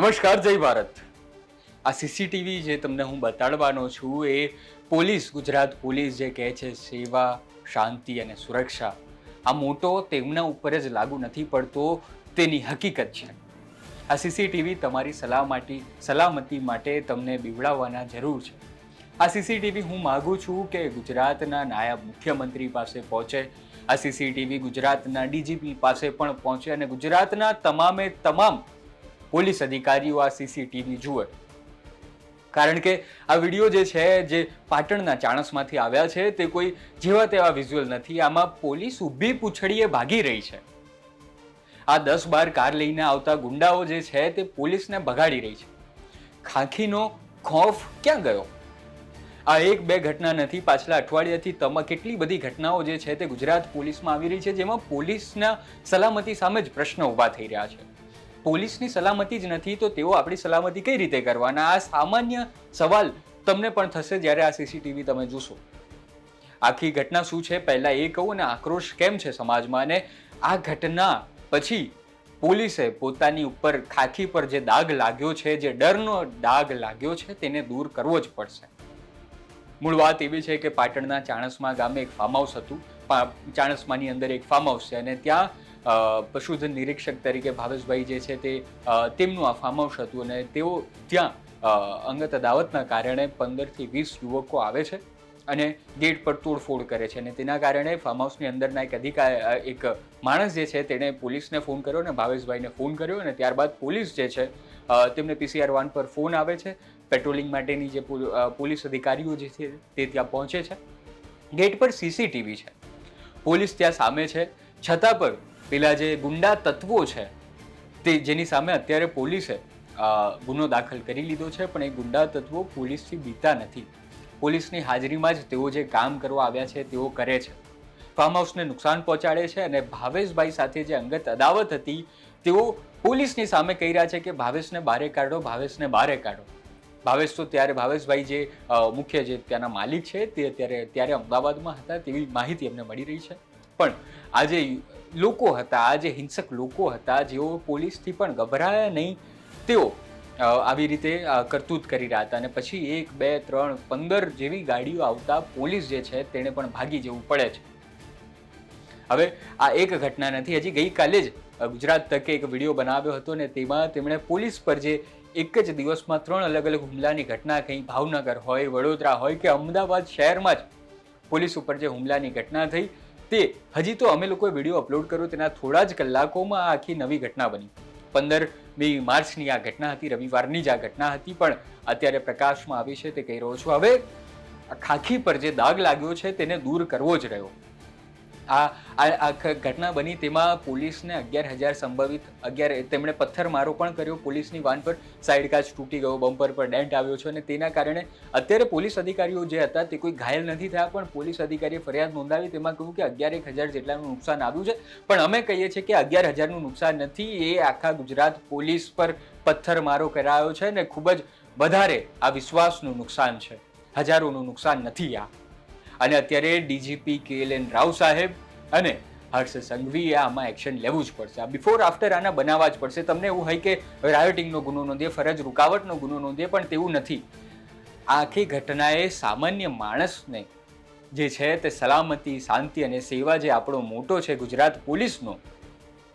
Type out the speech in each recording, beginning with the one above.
નમસ્કાર, જય ભારત. આ સીસીટીવી જે તમને હું બતાડવાનો છું એ પોલીસ, ગુજરાત પોલીસ જે કહે છે સેવા, શાંતિ અને સુરક્ષા, આ મોટો તેમના ઉપર જ લાગુ નથી પડતો, તેની હકીકત છે. આ સીસીટીવી તમારી સલામતી માટે તમને બીવડાવવાના જરૂર છે. આ સીસીટીવી હું માગું છું કે ગુજરાતના નાયબ મુખ્યમંત્રી પાસે પહોંચે. આ સીસીટીવી ગુજરાતના ડીજીપી પાસે પણ પહોંચે અને ગુજરાતના તમામે તમામ પોલીસ અધિકારીઓ આ સીસીટીવી જુએ. કારણ કે આ વિડીયો જે છે, જે પાટણના ચાણસમાંથી આવ્યા છે, તે કોઈ જેવા તેવા વિઝ્યુઅલ નથી. આમાં પોલીસ ઊભી પૂંછડીએ ભાગી રહી છે. આ 10-12 કાર લઈને આવતા ગુંડાઓ જે છે તે પોલીસને ભગાડી રહી છે. ખાખીનો ખોફ ક્યાં ગયો? આ 1-2 ઘટના નથી, પાછલા અઠવાડિયાથી કેટલી બધી ઘટનાઓ જે છે તે ગુજરાત પોલીસમાં આવી રહી છે, જેમાં પોલીસના સલામતી સામે જ પ્રશ્ન ઊભા થઈ રહ્યા છે. પોલીસની સલામતી જ નથી તો તેઓ આપણી સલામતી કઈ રીતે કરવાના? આ સામાન્ય સવાલ તમને પણ થશે જ્યારે આ સીસીટીવી તમે જોશો. આખી ઘટના શું છે પહેલા એ કહું, અને આક્રોશ કેમ છે સમાજમાં, અને આ ઘટના પછી પોલીસે પોતાની ઉપર ખાખી પર જે દાગ લાગ્યો છે, જે ડરનો દાગ લાગ્યો છે, તેને દૂર કરવો જ પડશે. મૂળ વાત એવી છે કે પાટણના ચાણસ્મા ગામે એક ફાર્મ હાઉસ હતું. ચાણસ્માની અંદર એક ફાર્મ હાઉસ છે અને ત્યાં પશુધન નિરીક્ષક તરીકે ભાવેશભાઈ જે છે તે તેમનું આ ફાર્મ હાઉસ હતું અને તેઓ ત્યાં અંગત અદાવતના કારણે 15થી 20 યુવકો આવે છે અને ગેટ પર તોડફોડ કરે છે અને તેના કારણે ફાર્મ હાઉસની અંદરના એક માણસ જે છે તેણે પોલીસને ફોન કર્યો અને ભાવેશભાઈને ફોન કર્યો અને ત્યારબાદ પોલીસ જે છે તેમને PCR 1 પર ફોન આવે છે. પેટ્રોલિંગ માટેની જે પોલીસ અધિકારીઓ જે છે તે ત્યાં પહોંચે છે. ગેટ પર સીસીટીવી છે, પોલીસ ત્યાં સામે છે, છતાં પણ પેલા જે ગુંડા તત્વો છે તે જેની સામે અત્યારે પોલીસે ગુનો દાખલ કરી લીધો છે, પણ એ ગુંડા તત્વો પોલીસથી બીતા નથી. પોલીસની હાજરીમાં જ તેઓ જે કામ કરવા આવ્યા છે તેઓ કરે છે, ફાર્મ હાઉસને નુકસાન પહોંચાડે છે અને ભાવેશભાઈ સાથે જે અંગત અદાવત હતી તેઓ પોલીસની સામે કહી રહ્યા છે કે ભાવેશને બારે કાઢો, ભાવેશને બારે કાઢો. ભાવેશ તો ત્યારે ભાવેશભાઈ જે મુખ્ય જે ત્યાંના માલિક છે તે ત્યારે અમદાવાદમાં હતા તેવી માહિતી અમને મળી રહી છે. પણ આ જે લોકો હતા, આ જે હિંસક લોકો હતા, જેઓ પોલીસથી પણ ગભરાયા નહીં, તેઓ આવી રીતે કરતૂત કરી રહ્યા હતા અને પછી 1, 2, 3, 15 જેવી ગાડીઓ આવતા પોલીસ જે છે તેને પણ ભાગી જવું પડે છે. હવે આ એક ઘટના નથી, હજી ગઈકાલે જ ગુજરાત તકે એક વિડીયો બનાવ્યો હતો ને તેમાં તેમણે પોલીસ પર જે એક જ દિવસમાં 3 અલગ અલગ હુમલાની ઘટના, કંઈ ભાવનગર હોય, વડોદરા હોય કે અમદાવાદ શહેરમાં જ પોલીસ ઉપર જે હુમલાની ઘટના થઈ, તે હજી તો અમે લોકોએ વિડીયો અપલોડ કર્યો તેના થોડા જ કલાકોમાં આ આખી નવી ઘટના બની. 15મી માર્ચની આ ઘટના હતી, રવિવારની જ આ ઘટના હતી, પણ અત્યારે પ્રકાશમાં આવી છે તે કહી રહ્યો છું. હવે ખાખી પર જે દાગ લાગ્યો છે તેને દૂર કરવો જ રહ્યો. આ ઘટના બની તેમાં પોલીસને 11,000 સંભવિત 11 તેમણે પથ્થરમારો પણ કર્યો પોલીસની વાન પર, સાઈડ કાચ તૂટી ગયો, બમ્પર પર ડેન્ટ આવ્યો છે અને તેના કારણે અત્યારે પોલીસ અધિકારીઓ જે હતા તે કોઈ ઘાયલ નથી થયા, પણ પોલીસ અધિકારીએ ફરિયાદ નોંધાવી, તેમાં કહ્યું કે 11,000 જેટલાનું નુકસાન આવ્યું છે. પણ અમે કહીએ છીએ કે 11,000નું નુકસાન નથી, એ આખા ગુજરાત પોલીસ પર પથ્થરમારો કરાયો છે અને ખૂબ જ વધારે આ વિશ્વાસનું નુકસાન છે, હજારોનું નુકસાન નથી આ. અને અત્યારે ડીજીપી KLN રાવ સાહેબ અને હર્ષ સંઘવીએ આમાં એક્શન લેવું જ પડશે. આ બિફોર આફ્ટર આના બનાવવા જ પડશે. તમને એવું હોય કે રાયોટિંગનો ગુનો નોંધીએ, ફરજ રૂકાવટનો ગુનો નોંધીએ, પણ તેવું નથી. આખી ઘટનાએ સામાન્ય માણસને જે છે તે સલામતી, શાંતિ અને સેવા જે આપણો મોટો છે ગુજરાત પોલીસનો,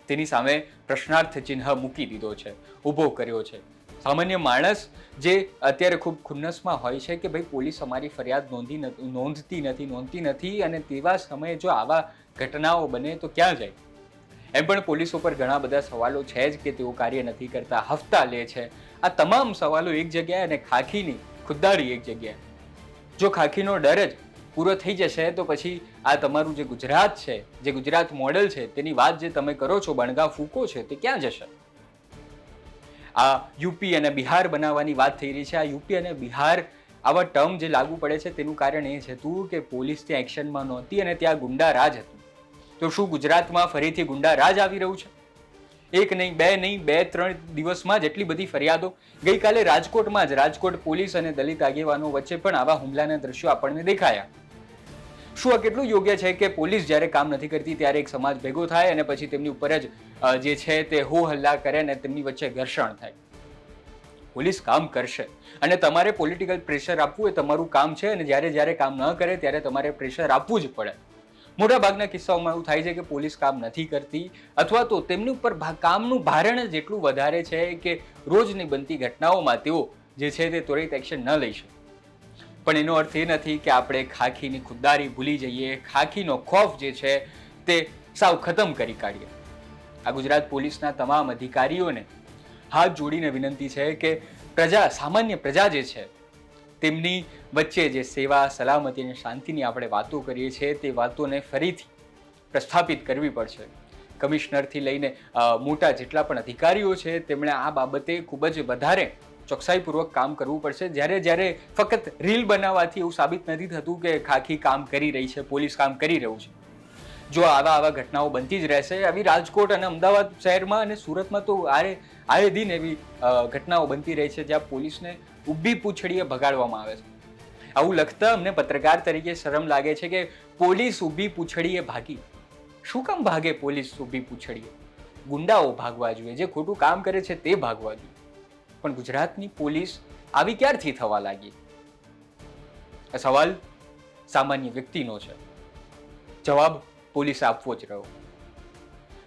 તેની સામે પ્રશ્નાર્થ ચિહ્ન મૂકી દીધો છે, ઊભો કર્યો છે. સામાન્ય માણસ જે અત્યારે ખૂબ ખુન્નસમાં હોય છે કે ભાઈ પોલીસ અમારી ફરિયાદ નોંધતી નથી અને તેવા સમયે જો આવા ઘટનાઓ બને તો ક્યાં જાય? એમ પણ પોલીસ ઉપર ઘણા બધા સવાલો છે જ કે તેઓ કાર્ય નથી કરતા, હફતા લે છે. આ તમામ સવાલો એક જગ્યાએ અને ખાખીની ખુદદારી એક જગ્યાએ. જો ખાખીનો ડર જ પૂરો થઈ જશે તો પછી આ તમારું જે ગુજરાત છે, જે ગુજરાત મોડેલ છે, તેની વાત જે તમે કરો છો, બણગા ફૂકો છે, તે ક્યાં જશે? આ યુપી અને બિહાર બનાવવાની વાત થઈ રહી છે. આ યુપી અને બિહાર આવા ટર્મ જે લાગુ પડે છે તેનું કારણ એ જ હતું કે પોલીસ ત્યાં એક્શનમાં નહોતી અને ત્યાં ગુંડા રાજ હતું. તો શું ગુજરાતમાં ફરીથી ગુંડા રાજ આવી રહ્યું છે? એક નહીં, બે નહીં, 2-3 દિવસમાં જેટલી બધી ફરિયાદો. ગઈકાલે રાજકોટમાં જ રાજકોટ પોલીસ અને દલિત આગેવાનો વચ્ચે પણ આવા હુમલાના દ્રશ્યો આપણને દેખાયા. શું આ કેટલું યોગ્ય છે કે પોલીસ જ્યારે કામ નથી કરતી ત્યારે એક સમાજ ભેગો થાય અને પછી તેમની ઉપર જ જે છે તે હો હલ્લા કરે અને તેમની વચ્ચે ઘર્ષણ થાય? પોલીસ કામ કરશે. અને તમારે પોલિટિકલ પ્રેશર આપવું એ તમારું કામ છે, અને જ્યારે જ્યારે કામ ન કરે ત્યારે તમારે પ્રેશર આપવું જ પડે. મોટાભાગના કિસ્સાઓમાં એવું થાય છે કે પોલીસ કામ નથી કરતી, અથવા તો તેમની ઉપર કામનું ભારણ જ એટલું વધારે છે કે રોજની બનતી ઘટનાઓમાં તેઓ જે છે તે ત્વરિત એક્શન ન લઈ શકે. પણ એનો અર્થ એ નથી કે આપણે ખાખીની ખુદદારી ભૂલી જઈએ, ખાખીનો ખોફ જે છે તે સાવ ખતમ કરી કાઢીએ. આ ગુજરાત પોલીસના તમામ અધિકારીઓને હાથ જોડીને વિનંતી છે કે સામાન્ય પ્રજા જે છે તેમની વચ્ચે જે સેવા, સલામતી અને શાંતિની આપણે વાતો કરીએ છીએ તે વાતોને ફરીથી પ્રસ્થાપિત કરવી પડશે. કમિશનરથી લઈને મોટા જેટલા પણ અધિકારીઓ છે તેમણે આ બાબતે ખૂબ જ વધારે ચોકસાઈપૂર્વક કામ કરવું પડશે. જ્યારે ફક્ત રીલ બનાવવાથી એવું સાબિત નથી થતું કે ખાખી કામ કરી રહી છે, પોલીસ કામ કરી રહ્યું છે. જો આવા ઘટનાઓ બનતી જ રહેશે, આવી રાજકોટ અને અમદાવાદ શહેરમાં અને સુરતમાં તો આએ દિન એવી ઘટનાઓ બનતી રહી છે જ્યાં પોલીસને ઊભી પૂંછડીએ ભગાડવામાં આવે છે. આવું લખતા અમને પત્રકાર તરીકે શરમ લાગે છે કે પોલીસ ઊભી પૂંછડીએ ભાગી. શું કામ ભાગે પોલીસ ઊભી પૂંછડીએ? ગુંડાઓ ભાગવા જોઈએ, જે ખોટું કામ કરે છે તે ભાગવા જોઈએ. પણ ગુજરાતની પોલીસ આવી ક્યારથી થવા લાગી? આ સવાલ સામાન્ય વ્યક્તિનો છે, જવાબ પોલીસે આપવો જ રહ્યો.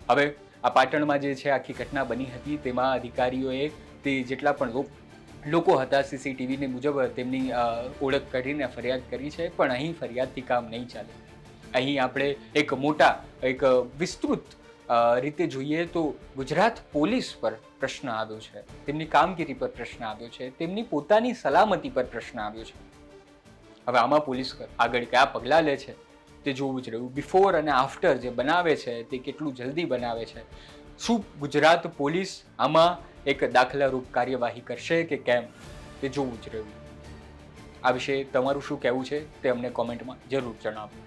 હવે આ પાટણમાં જે છે આખી ઘટના બની હતી તેમાં અધિકારીઓએ તે જેટલા પણ લોકો હતા સીસીટીવીની મુજબ તેમની ઓળખ કરીને ફરિયાદ કરી છે, પણ અહીં ફરિયાદથી કામ નહીં ચાલે. અહીં આપણે એક વિસ્તૃત રીતે જોઈએ તો ગુજરાત પોલીસ પર પ્રશ્ન આવ્યો છે, તેમની કામગીરી પર પ્રશ્ન આવ્યો છે, તેમની પોતાની સલામતી પર પ્રશ્ન આવ્યો છે. હવે આમાં પોલીસ આગળ કયા પગલાં લે છે તે જોવું જ રહ્યું. બિફોર અને આફ્ટર જે બનાવે છે તે કેટલું જલ્દી બનાવે છે. શું ગુજરાત પોલીસ આમાં એક દાખલારૂપ કાર્યવાહી કરશે કે કેમ, તે જોવું જ રહ્યું. આ વિશે તમારું શું કહેવું છે તે અમને કોમેન્ટમાં જરૂર જણાવો.